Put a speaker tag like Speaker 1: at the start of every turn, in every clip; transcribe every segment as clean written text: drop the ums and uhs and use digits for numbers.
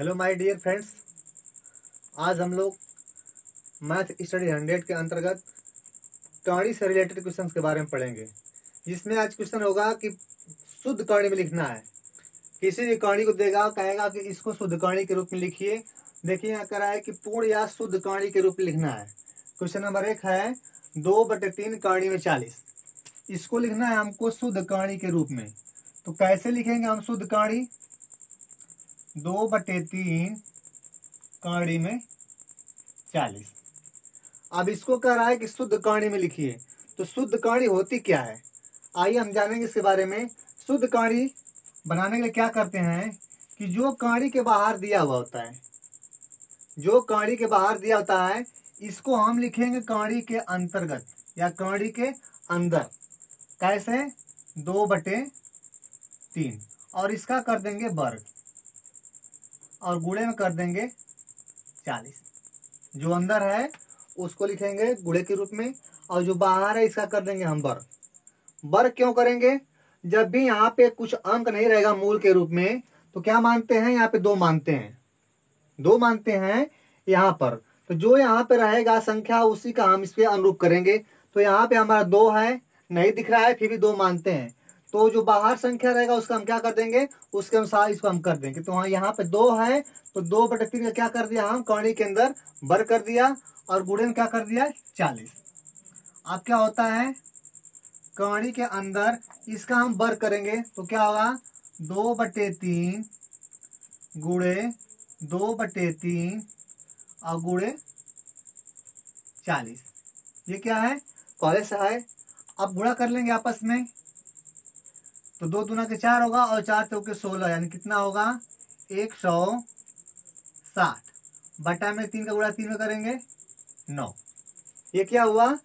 Speaker 1: Hello my dear friends. आज हम लोग मैथ स्टडी 100 के अंतर्गत कहानी से रिलेटेड क्वेश्चंस के बारे में पढ़ेंगे, जिसमें आज क्वेश्चन होगा कि शुद्ध कहानी में लिखना है। किसी भी कहानी को देगा, कहेगा कि इसको शुद्ध कहानी के रूप में लिखिए। देखिए यहाँ करा है कि पूर्ण या शुद्ध कहानी के रूप में लिखना है। क्वेश्चन नंबर 1 है 2/3 कहानी में 40। इसको लिखना है हमको शुद्ध कहानी के रूप में। तो कैसे लिखेंगे हम शुद्ध कहानी? 2/3 कहानी में 40। अब इसको कह रहा है कि शुद्ध कहानी में लिखिए। तो शुद्ध कहानी होती क्या है, आइए हम जानेंगे इसके बारे में। शुद्ध कहानी बनाने के लिए क्या करते हैं कि जो कहानी के बाहर दिया हुआ होता है, जो कहानी के बाहर दिया होता है, इसको हम लिखेंगे कहानी के अंतर्गत या कहानी के अंदर। कैसे? 2/3 और इसका कर देंगे वर्ग और गुणे में कर देंगे 40। जो अंदर है उसको लिखेंगे गुणे के रूप में और जो बाहर है इसका कर देंगे हम वर्ग। वर्ग क्यों करेंगे? जब भी यहाँ पे कुछ अंक नहीं रहेगा मूल के रूप में, तो क्या मानते हैं? यहाँ पे 2 मानते हैं, 2 मानते हैं यहाँ पर। तो जो यहाँ पे रहेगा संख्या उसी का हम इस पे अनुरूप करेंगे। तो यहाँ पे हमारा 2 है, नहीं दिख रहा है, फिर भी 2 मानते हैं। तो जो बाहर संख्या रहेगा उसका हम क्या कर देंगे, उसके अनुसार इसको हम कर देंगे। तो यहाँ पे 2 है, तो 2/3 का क्या कर दिया हम कहानी के अंदर वर्ग कर दिया और गुणे में क्या कर दिया 40। अब क्या होता है, कहानी के अंदर इसका हम वर्ग करेंगे तो क्या होगा 2/3 गुणे 2/3 और गुणे 40। ये क्या है? पहले से है। अब गुणा कर लेंगे आपस में, तो 2 दूना के 4 होगा और 4 चौके 16, यानी कितना होगा 160 बटा में 3 का गुणा 3 में करेंगे 9। ये क्या हुआ?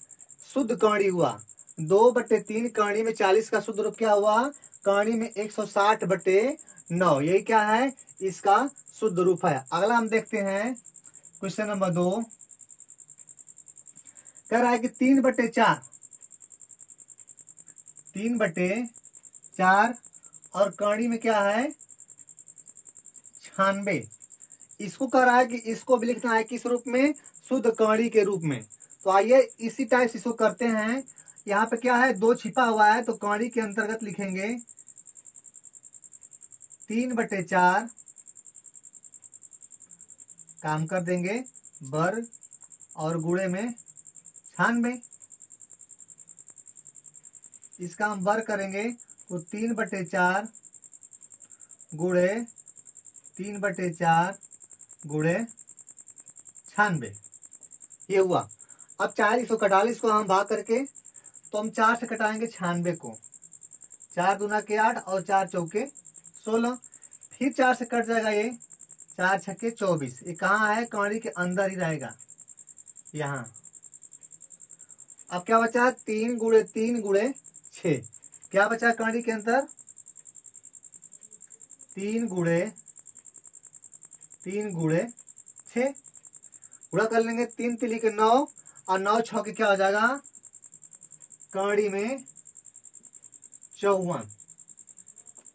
Speaker 1: शुद्ध कहानी हुआ। 2/3 कहानी में 40 का शुद्ध रूप क्या हुआ? कहानी में 160/9। यही क्या है? इसका शुद्ध रूप है। अगला हम देखते हैं क्वेश्चन नंबर 2। कह रहा है कि 3/4 3/4 और कहानी में क्या है 96। इसको कह रहा है कि इसको भी लिखना है किस रूप में? शुद्ध कहानी के रूप में। तो आइए इसी टाइप से इसको करते हैं। यहाँ पे क्या है 2 छिपा हुआ है, तो कहानी के अंतर्गत लिखेंगे 3/4 काम कर देंगे वर्ग और गुणे में 96। इसका हम वर्ग करेंगे तो 3/4 गुणे 3/4 गुणे 96। ये हुआ। अब 40 को 48 को हम भाग करके, तो हम 4 से कटाएंगे 96 को। 4 दूना के 8 और 4 चौके 16। फिर 4 से कट जाएगा ये, 4 छक्के 24। ये कहाँ है? कहानी के अंदर ही रहेगा यहाँ। अब क्या बचा? 3 गुणे 3 गुणे 6। क्या बचा कहानी के अंदर? 3 गुणे 6। गुणा कर लेंगे 3 तिली के 9 और 9 6 के क्या हो जाएगा कहानी में 54।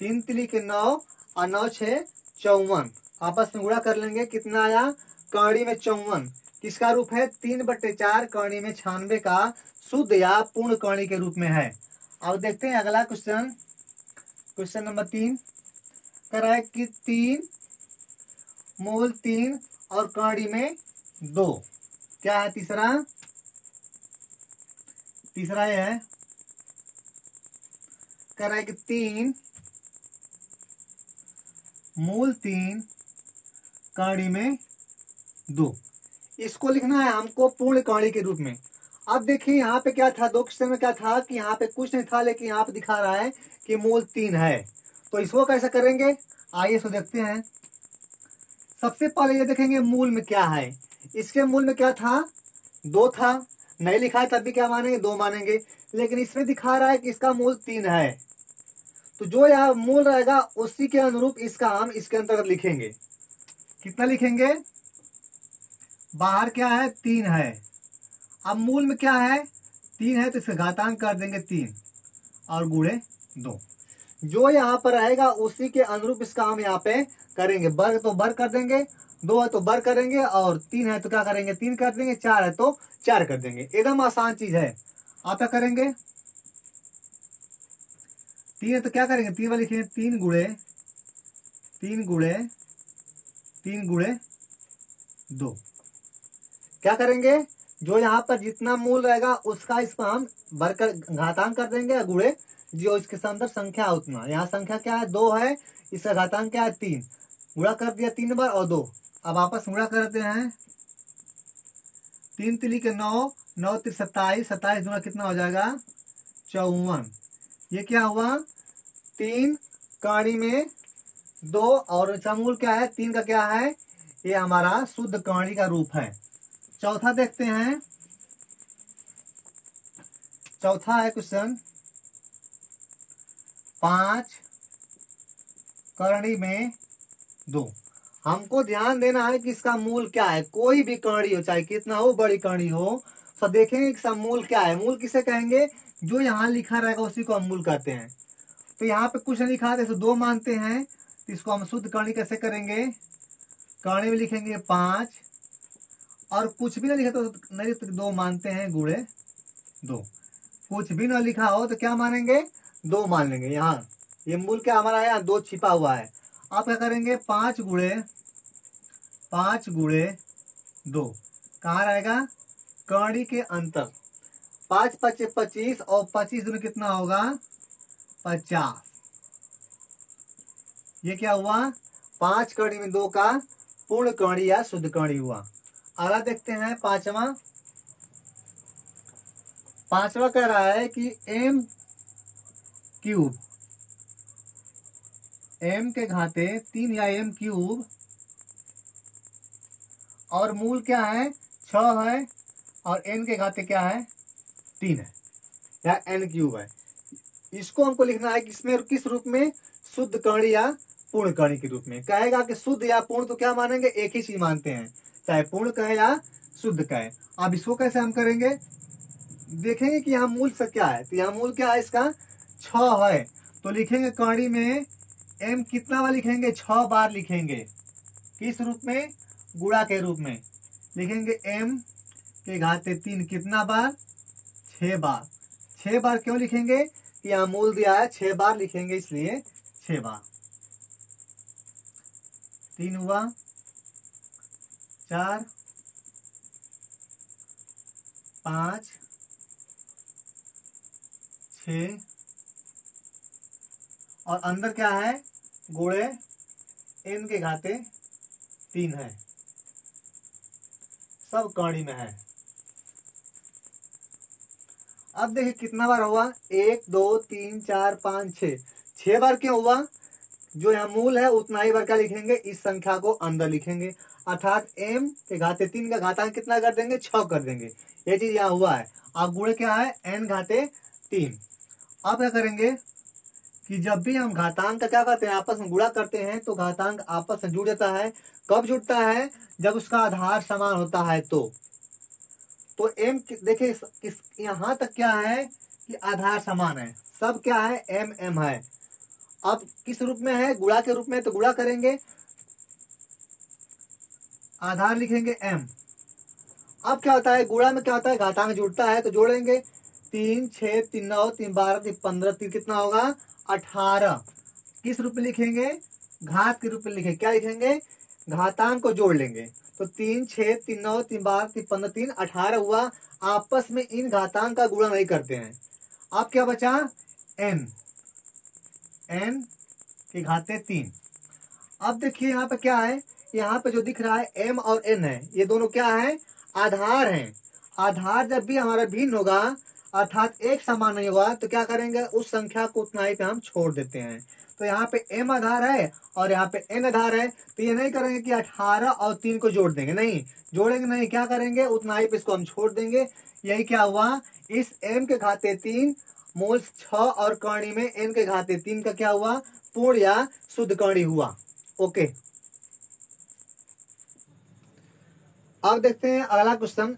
Speaker 1: 3 तिली के 9 और 9 6 54। आपस में गुणा कर लेंगे, कितना आया कहानी में 54। किसका रूप है? 3/4 कहानी में 96 का शुद्ध या पूर्ण कहानी के रूप में है। अब देखते हैं अगला क्वेश्चन। क्वेश्चन नंबर 3 कह रहा है कि 3 मूल 3 और कहानी में 2। क्या है तीसरा? तीसरा ये है, कह रहा है कि 3 मूल 3 कहानी में 2। इसको लिखना है हमको पूर्ण कहानी के रूप में। अब देखिए यहाँ पे क्या था, 2 क्वेश्चन में क्या था कि यहाँ पे कुछ नहीं था, लेकिन यहाँ पे दिखा रहा है कि मूल 3 है। तो इसको कैसे करेंगे, आइए इसको देखते हैं। सबसे पहले ये देखेंगे मूल में क्या है। इसके मूल में क्या था? 2 था, नहीं लिखा है तब भी क्या मानेंगे 2 मानेंगे। लेकिन इसमें दिखा रहा है कि इसका मूल 3 है, तो जो यहाँ मूल रहेगा उसी के अनुरूप इसका हम इसके अंतर्गत लिखेंगे। कितना लिखेंगे? बाहर क्या है 3 है, अब मूल में क्या है 3 है, तो इसका घातांक कर देंगे 3 और गुणे 2। जो यहाँ पर रहेगा उसी के अनुरूप इसका हम यहाँ पे करेंगे। वर्ग तो वर्ग कर देंगे, 2 है तो वर्ग करेंगे, और 3 है तो क्या करेंगे 3 कर देंगे, 4 है तो 4 कर देंगे। एकदम आसान चीज है। आप क्या करेंगे, 3 है तो क्या करेंगे 3 वाले लिखेंगे 3 गुणे 3 गुणे 3 गुणे 2। क्या करेंगे, जो यहाँ पर जितना मूल रहेगा उसका इसको हम वर्ग कर घातांक कर देंगे, गुणे जो इसके अंदर संख्या है उतना। यहाँ संख्या क्या है 2 है, इसका घातांक क्या है 3, गुणा कर दिया 3 बार और 2। अब आपस में गुणा करते हैं, 3 तिली के 9, 9 तिल 27, 27 गुणा कितना हो जाएगा 54। ये क्या हुआ 3 कड़ी में 2, और इसका मूल क्या है 3 का क्या है, ये हमारा शुद्ध कड़ी का रूप है। चौथा देखते हैं, चौथा है क्वेश्चन 5 करणी में 2। हमको ध्यान देना है कि इसका मूल क्या है। कोई भी कड़ी हो, चाहे कितना हो बड़ी कड़ी हो, तो देखेंगे इसका मूल क्या है। मूल किसे कहेंगे, जो यहाँ लिखा रहेगा उसी को हम मूल कहते हैं। तो यहाँ पे कुछ नहीं लिखा है तो 2 मानते हैं, तो इसको हम शुद्ध करणी कैसे करेंगे, करणी में लिखेंगे 5, और कुछ भी ना लिखा तो नहीं तो 2 मानते हैं गुणे 2। कुछ भी ना लिखा हो तो क्या मानेंगे 2 मान लेंगे। यहाँ ये मूल क्या हमारा है, यहाँ 2 छिपा हुआ है। आप क्या करेंगे 5 गुणे 2 कहाँ रहेगा, कड़ी के अंतर। 5 5 25, और 25 दूनी कितना होगा 50। ये क्या हुआ 5 कड़ी में 2 का पूर्ण कड़ी या शुद्ध कड़ी हुआ। अगला देखते हैं पांचवा कह रहा है कि m क्यूब, m के घाते 3 या m क्यूब, और मूल क्या है 6 है, और n के घाते क्या है 3 है, या n क्यूब है। इसको हमको लिखना है किसमें, किस रूप में, शुद्ध कड़ी या पूर्ण कड़ी के रूप में। कहेगा कि शुद्ध या पूर्ण तो क्या मानेंगे, एक ही चीज मानते हैं, चाहे पूर्ण कहे या शुद्ध कहे। अब इसको कैसे हम करेंगे, देखेंगे कि यहाँ मूल से क्या है। तो यहाँ मूल क्या है इसका 6 है, तो लिखेंगे कड़ी में m कितना बार लिखेंगे 6 बार लिखेंगे। किस रूप में, गुणा के रूप में लिखेंगे। m के घाते 3 कितना बार 6 बार। 6 बार क्यों लिखेंगे, कि यहाँ मूल दिया है 6 बार लिखेंगे, इसलिए 6 बार। 3 हुआ, 4, 5, 6, और अंदर क्या है गुणे n के घाते 3 है, सब कड़ी में है। अब देखिए कितना बार हुआ, 1 2 3 4 5 6, 6 बार क्यों हुआ, जो यहाँ मूल है उतना ही बार क्या लिखेंगे, इस संख्या को अंदर लिखेंगे, अर्थात m के घाते 3 का घातांक कितना कर देंगे 6 कर देंगे। ये चीज यहाँ हुआ है। अब गुणे क्या है n घाते 3। अब क्या करेंगे कि जब भी हम घातांक का क्या करते हैं आपस में गुणा करते हैं, तो घातांक आपस में जुड़ जाता है। कब जुड़ता है, जब उसका आधार समान होता है। तो m देखिए यहाँ तक क्या है कि आधार समान है, सब क्या है m m है। अब किस रूप में है, गुणा के रूप में, तो गुणा करेंगे, आधार लिखेंगे m। अब क्या होता है गुणा में क्या होता है, घातांक जुड़ता है तो जोड़ेंगे, 3 6 3 9 3 12 3 15, 3 कितना होगा 18। किस रूप में लिखेंगे, घात के रूप में लिखेंगे। क्या लिखेंगे, घातांक को जोड़ लेंगे, तो 3 6 3 9 3 12 3 15 3 18 हुआ। आपस में इन घातांक का गुणा नहीं करते हैं। अब क्या बचा n के घाते 3। अब देखिए यहाँ पे क्या है, यहाँ पे जो दिख रहा है m और n है, ये दोनों क्या है आधार हैं। आधार जब भी हमारा भिन्न होगा, अर्थात एक समान नहीं होगा, तो क्या करेंगे उस संख्या को उतना ही पे हम छोड़ देते हैं। तो यहाँ पे m आधार है और यहाँ पे n आधार है, तो ये नहीं करेंगे कि 18 और 3 को जोड़ देंगे, नहीं जोड़ेंगे नहीं, क्या करेंगे उतना ही पे इसको हम छोड़ देंगे। यही क्या हुआ, इस m के घाते 3 मूल 6 और कर्ण में n के घाते 3 का क्या हुआ, पूर्ण या शुद्ध कर्ण हुआ। ओके, अब देखते हैं अगला क्वेश्चन।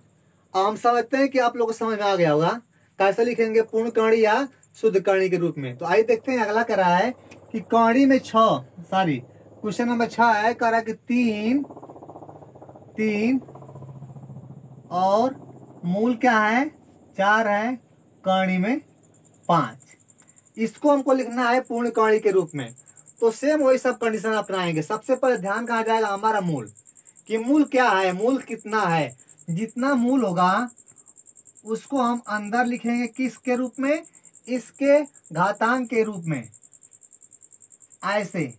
Speaker 1: हम समझते हैं कि आप लोगों को समझ में आ गया होगा। कैसे लिखेंगे पूर्ण कर्ण या शुद्ध कणी के रूप में। तो आइए देखते हैं अगला कह रहा है कि कणी में क्वेश्चन नंबर 6 है, कह रहा है कि 3 3 और मूल क्या है 4 है, कणी में 5। इसको हमको लिखना है पूर्ण कणी के रूप में। तो सेम वही सब कंडीशन अपनाएंगे। सबसे पहले ध्यान कहा जाएगा हमारा मूल, कि मूल क्या है, मूल कितना है। जितना मूल होगा उसको हम अंदर लिखेंगे किसके रूप में, इसके घातांक के रूप में, ऐसे।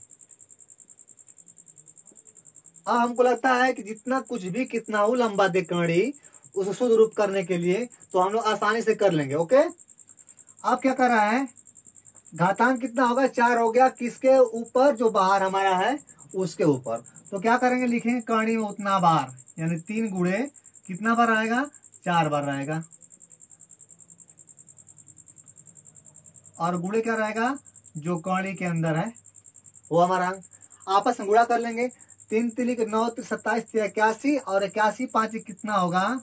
Speaker 1: अब हमको लगता है कि जितना कुछ भी कितना हो लंबा दे कणी उसे शुद्ध रूप करने के लिए, तो हम लोग आसानी से कर लेंगे। ओके, अब क्या कर रहा है, घातांक कितना होगा 4 हो गया, किसके ऊपर, जो बाहर हमारा है उसके ऊपर। तो क्या करेंगे, लिखेंगे कणी में उतना बार, यानी 3 गुणे कितना बार आएगा, 4 बार रहेगा। और गुणे क्या रहेगा, जो कणी के अंदर है वो हमारा अंक। आपस में गुणा कर लेंगे, 3 3 के 9 27 81, और 81 5 कितना होगा,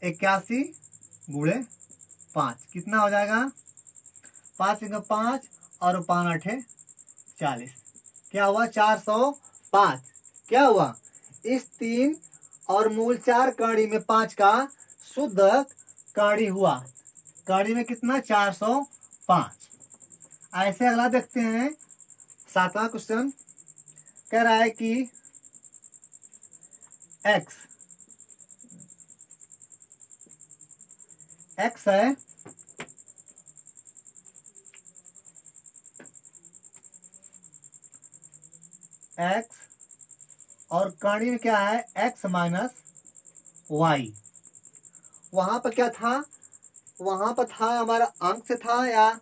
Speaker 1: 81 गुणे 5 कितना हो जाएगा, 5 का 5 और 5 8 40, क्या हुआ 405। क्या हुआ, इस 3 और मूल 4 कणी में 5 का शुद्ध कणी हुआ। कणी में कितना 405। ऐसे अगला देखते हैं 7वां क्वेश्चन, कह रहा है कि x है x, और कणी में क्या है x माइनस वाई। वहां पर क्या था, वहां पर था हमारा अंक से था या,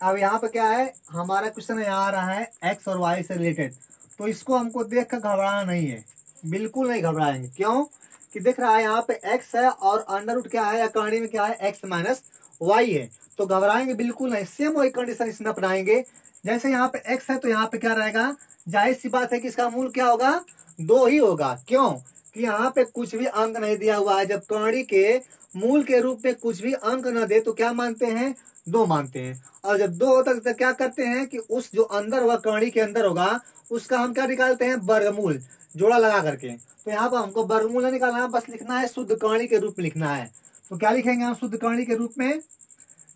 Speaker 1: अब यहाँ पे क्या है, हमारा क्वेश्चन यहाँ आ रहा है x और y से रिलेटेड। तो इसको हमको देख कर घबराना नहीं है, बिल्कुल नहीं घबराएंगे। क्यों कि देख रहा है यहाँ पे x है और अंडर रूट क्या है, या कणी में क्या है x माइनस वाई है। तो घबराएंगे बिल्कुल नहीं, सेम वही कंडीशन इसमें अपनाएंगे। जैसे यहाँ पे x है तो यहाँ पे क्या रहेगा, जाहिर सी बात है कि इसका मूल क्या होगा, 2 ही होगा। क्यों कि यहाँ पे कुछ भी अंक नहीं दिया हुआ है। जब कणी के मूल के रूप में कुछ भी अंक न दे तो क्या मानते हैं, 2 मानते हैं। और जब 2 होता है तो क्या करते हैं कि उस जो अंदर होगा, कणी के अंदर होगा, उसका हम क्या निकालते हैं, वर्गमूल, जोड़ा लगा करके। तो यहाँ पर हमको वर्गमूल नहीं निकालना, बस लिखना है शुद्ध कणी के रूप में लिखना है। तो क्या लिखेंगे हम शुद्ध कणी के रूप में,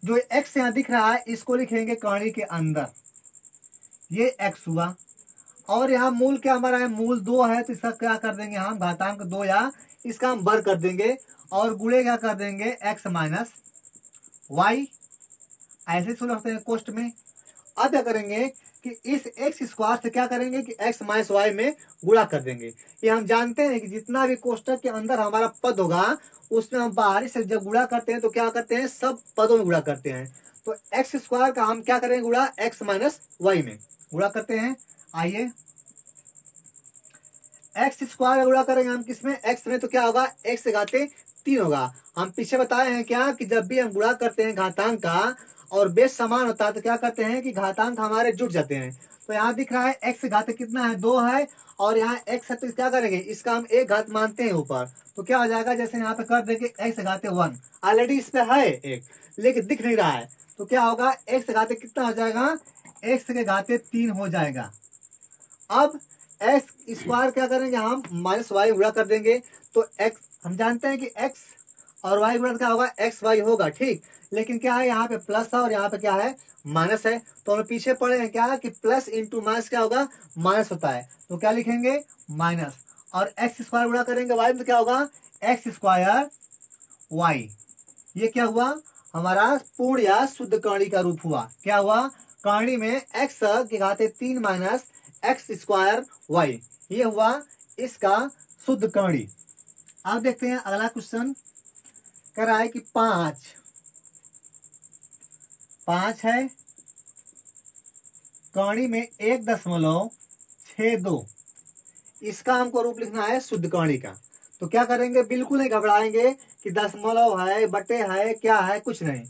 Speaker 1: जो x यहाँ दिख रहा है इसको लिखेंगे कणी के अंदर, ये x हुआ। और यहाँ मूल क्या हमारा है, मूल 2 है, तो इसका क्या कर देंगे हम, घातांक 2, या इसका हम वर्ग कर देंगे, और गुणे क्या कर देंगे x माइनस वाई। ऐसे शुरू रखते हैं कोष्ट में। अब क्या करेंगे कि इस x स्क्वायर से क्या करेंगे कि x माइनस वाई में गुणा कर देंगे। ये हम जानते हैं कि जितना भी कोष्टक के अंदर हमारा पद होगा उसमें हम बाहरी से जब गुणा करते हैं तो क्या करते हैं, सब पदों में गुणा करते हैं। तो x स्क्वायर का हम क्या करेंगे गुणा, x माइनस वाई में गुणा करते हैं। आइए x स्क्वायर गुणा करेंगे हम किसमें, x में, तो क्या होगा, x से घाते 3 होगा। हम पीछे बताए हैं क्या कि जब भी हम गुणा करते हैं घातांक का और बेस समान होता है तो क्या करते हैं कि घातांक हमारे जुड़ जाते हैं। तो यहाँ दिख रहा है x घाते कितना है, 2 है, और यहाँ x है तो क्या करेंगे, इसका हम एक घात मानते हैं ऊपर। तो क्या हो जाएगा, जैसे यहाँ पे कर देंगे x घाते 1, ऑलरेडी इस पे है एक लेकिन दिख नहीं रहा है। तो क्या होगा, x घाते कितना हो जाएगा, x के घाते 3 हो जाएगा। अब x स्क्वायर क्या करेंगे हम, माइनस वाई गुणा कर देंगे। तो x हम जानते हैं कि x और y गुणा क्या होगा, x y होगा, ठीक। लेकिन क्या है, यहाँ पे प्लस है और यहाँ पे क्या है, माइनस है। तो हम पीछे पढ़े हैं क्या कि प्लस इंटू माइनस क्या होगा, माइनस होता है। तो क्या लिखेंगे, माइनस, और x स्क्वायर गुणा करेंगे y में तो क्या होगा, x स्क्वायर y। ये क्या हुआ, हमारा पूर्ण या शुद्ध कणी का रूप हुआ। क्या हुआ, कणी में x के घाते 3 माइनस एक्स स्क्वायर वाई, ये हुआ इसका शुद्ध कणी। अब देखते हैं अगला क्वेश्चन, कह रहा है कि 5 है, कणी में 1.62, इसका हमको रूप लिखना है शुद्ध कणी का। तो क्या करेंगे, बिल्कुल नहीं घबराएंगे कि दशमलव है, बटे है, क्या है, कुछ नहीं।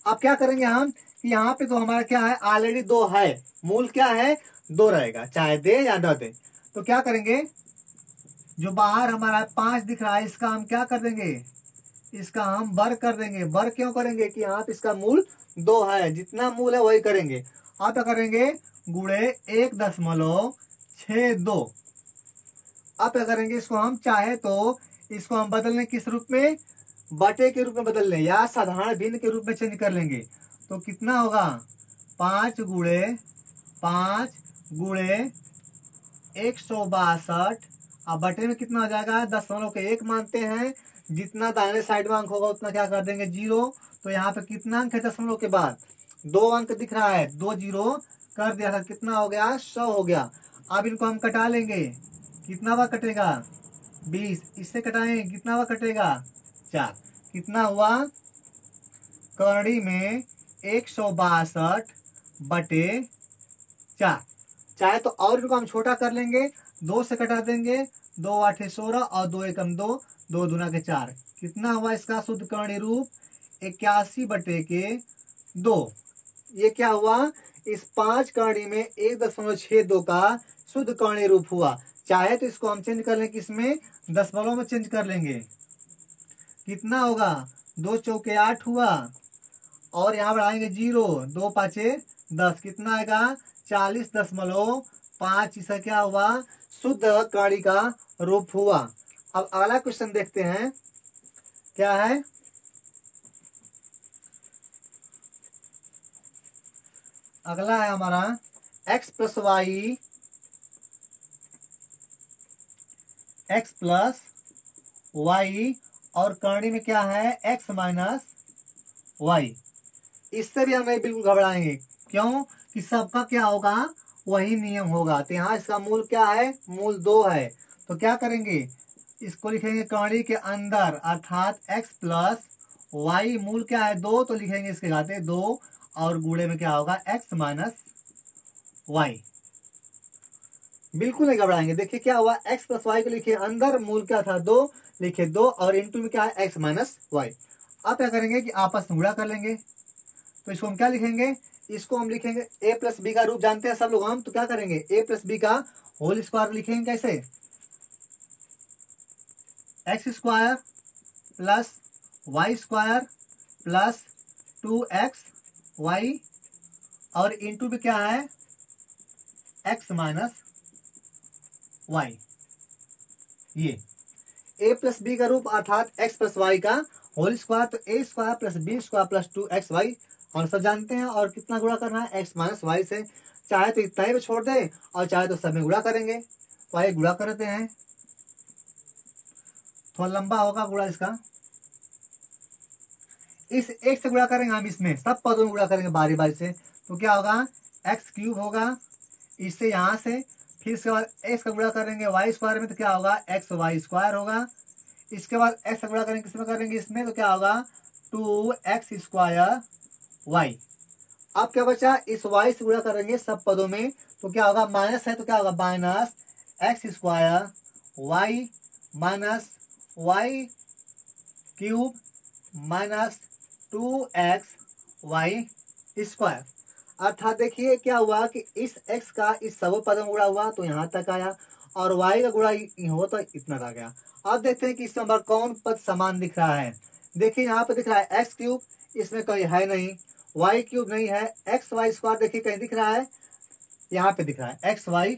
Speaker 1: अब क्या करेंगे हम कि यहाँ पे तो हमारा क्या है, ऑलरेडी 2 है, मूल क्या है, 2 रहेगा, चाहे दे या न दे। तो क्या करेंगे, जो बाहर हमारा 5 दिख रहा है इसका हम क्या कर देंगे, इसका हम वर्ग कर देंगे। वर्ग क्यों करेंगे कि यहाँ पे इसका मूल 2 है, जितना मूल है वही करेंगे। अब क्या करेंगे, गुणे 1.62। अब क्या करेंगे, इसको हम चाहे तो इसको हम बदल लें किस रूप में, बटे के रूप में बदल लें या साधारण भिन्न के रूप में चेंज कर लेंगे। तो कितना होगा, 5 गुणे 162। अब बटे में कितना हो जाएगा, 0.1 मानते हैं। जितना दाहिने साइड में अंक होगा उतना क्या कर देंगे, 0। तो यहाँ पे कितना अंक है दशमलव के बाद, 2 अंक दिख रहा है, 2 0 कर दिया था, कितना हो गया, 100 हो गया। अब इनको हम कटा लेंगे, कितना बार कटेगा, 20। इससे कटाएंगे कितना बार कटेगा, 4। कितना हुआ, करड़ी में 162/4। चाहे तो और इनको हम छोटा कर लेंगे, 2 से कटा देंगे, 2 8 16 और 2 एकम 2, 2 दूना के 4। कितना हुआ इसका शुद्ध कर्णीय रूप, 81/2। ये क्या हुआ, इस 5 कर्णी में 1.62 का शुद्ध कर्णीय रूप हुआ। चाहे तो इसको हम चेंज कर लें, किसमें, दशमलव में चेंज कर लेंगे। कितना होगा, 2 चौके 8 हुआ, और यहाँ बढ़ाएंगे 0, 2 5 10, कितना आएगा, 40.5। इसका क्या हुआ, शुद्ध कड़ी का रूप हुआ। अब अगला क्वेश्चन देखते हैं, क्या है, अगला है हमारा x plus y, x plus y, और करणी में क्या है, x माइनस वाई। इससे भी हम नहीं बिल्कुल घबराएंगे, क्यों कि सबका क्या होगा, वही नियम होगा। तो यहाँ इसका मूल क्या है, मूल 2 है। तो क्या करेंगे, इसको लिखेंगे कड़ी के अंदर, अर्थात x प्लस वाई, मूल क्या है 2, तो लिखेंगे इसके घाते 2, और गुणे में क्या होगा, x माइनस वाई। बिल्कुल नहीं घबराएंगे। देखिए क्या हुआ, x प्लस वाई को लिखे अंदर, मूल क्या था 2, लिखे 2, और इंटू में क्या है, x माइनस वाई। अब क्या करेंगे कि आपस में गुणा कर लेंगे। तो इसको हम क्या लिखेंगे, इसको हम लिखेंगे a प्लस बी का रूप जानते हैं सब लोग हम, तो क्या करेंगे, a प्लस बी का होल स्क्वायर लिखेंगे कैसे, x square plus y square plus 2xy, और इंटू में क्या है, x माइनस वाई। ये a प्लस बी का रूप अर्थात x प्लस वाई का होल स्क्वायर, तो a square plus b square plus 2xy हम सब जानते हैं। और कितना गुणा करना है, x माइनस वाई से। चाहे तो इतना ही पे छोड़ दे, और चाहे तो सब में गुणा करेंगे। तो आइए गुणा करते हैं, थोड़ा लंबा होगा गुणा इसका। इस एक से गुणा करेंगे हम, इसमें सब पदों में गुणा करेंगे बारी बारी से। तो क्या होगा, एक्स क्यूब होगा, इससे यहाँ से, फिर इसके बाद एक्स का गुणा करेंगे वाई स्क्वायर में, तो क्या होगा, एक्स वाई स्क्वायर होगा। इसके बाद एक्स का गुणा करेंगे किसमें करेंगे, इसमें, तो क्या होगा, 2x² वाई। अब क्या बचा, इस वाई से गुणा करेंगे सब पदों में, तो क्या होगा, माइनस है तो क्या होगा, minus x² y minus y cube minus 2xy²। अर्थात देखिए क्या हुआ कि इस x का इस सब पद में गुणा हुआ तो यहाँ तक आया, और y का गुणा हो तो इतना आ गया। अब देखते हैं कि इस नंबर कौन पद समान दिख रहा है। देखिए यहाँ पे दिख रहा है x³, इसमें कहीं है नहीं, y³ नहीं है, xy² देखिए कहीं दिख रहा है, यहाँ पे दिख रहा है xy²।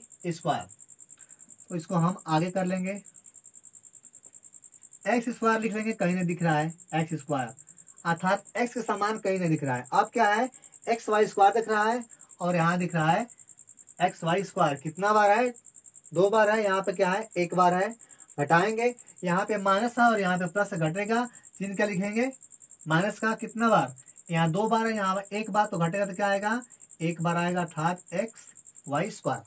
Speaker 1: तो इसको हम आगे कर लेंगे, x² लिख लेंगे, कहीं नहीं दिख रहा है x², अर्थात x के समान कहीं नहीं दिख रहा है। अब क्या है, xy² दिख रहा है, और यहाँ दिख रहा है xy²। कितना बार है, 2 बार है, यहाँ पे क्या है, 1 बार है। घटाएंगे, यहाँ पे माइनस है और यहाँ पे प्लस घटेगा, चिन्ह क्या लिखेंगे, माइनस का कितना बार, यहाँ 2 बार है, यहाँ 1 बार, तो घटेगा तो क्या आएगा, 1 बार आएगा, अर्थात xy²।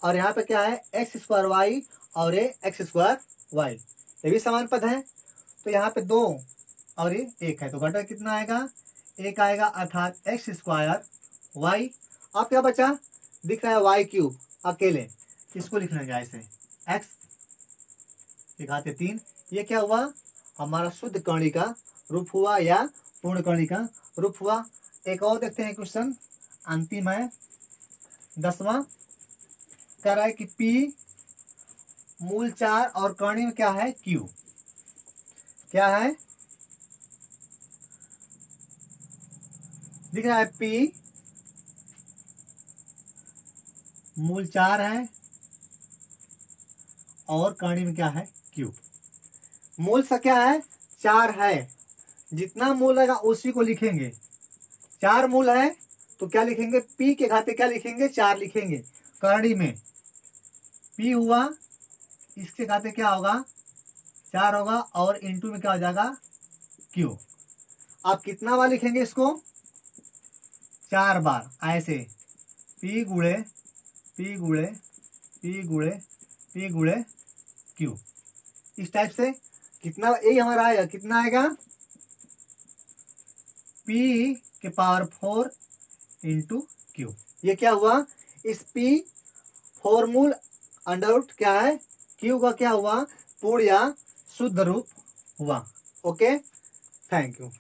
Speaker 1: और यहाँ पे क्या है, x²y और ये x²y, ये भी समान पद है। तो यहाँ पे 2 और ये 1 है, तो घटा कितना आएगा, 1 आएगा, अर्थात x²y। अब क्या बचा, दिख रहा है y³ अकेले, इसको लिखना है ऐसे, x दिखाते 3। ये क्या हुआ, हमारा शुद्ध कणी का रूप हुआ या पूर्ण कणी का रूप हुआ। एक और देखते हैं क्वेश्चन, अंतिम है 10वां। कह रहा है कि p मूल 4 और कणी में क्या है q, क्या है दिख रहा है P मूल 4 है और करणी में क्या है Q। मूल सा क्या है 4 है, जितना मूल रहेगा उसी को लिखेंगे। 4 मूल है तो क्या लिखेंगे P के घाते क्या लिखेंगे 4 लिखेंगे। करणी में P हुआ, इसके घाते क्या होगा 4 होगा और इंटू में क्या हो जाएगा Q। आप कितना बार लिखेंगे इसको 4 बार ऐसे P गुणे P गुणे P गुणे P गुणे Q। इस टाइप से कितना यही हमारा आएगा, कितना आएगा P के पावर 4 इंटू Q। ये क्या हुआ, इस P फॉर्मूल अंडर क्या है Q का क्या हुआ पूर्ण या शुद्ध रूप हुआ। Okay, thank you.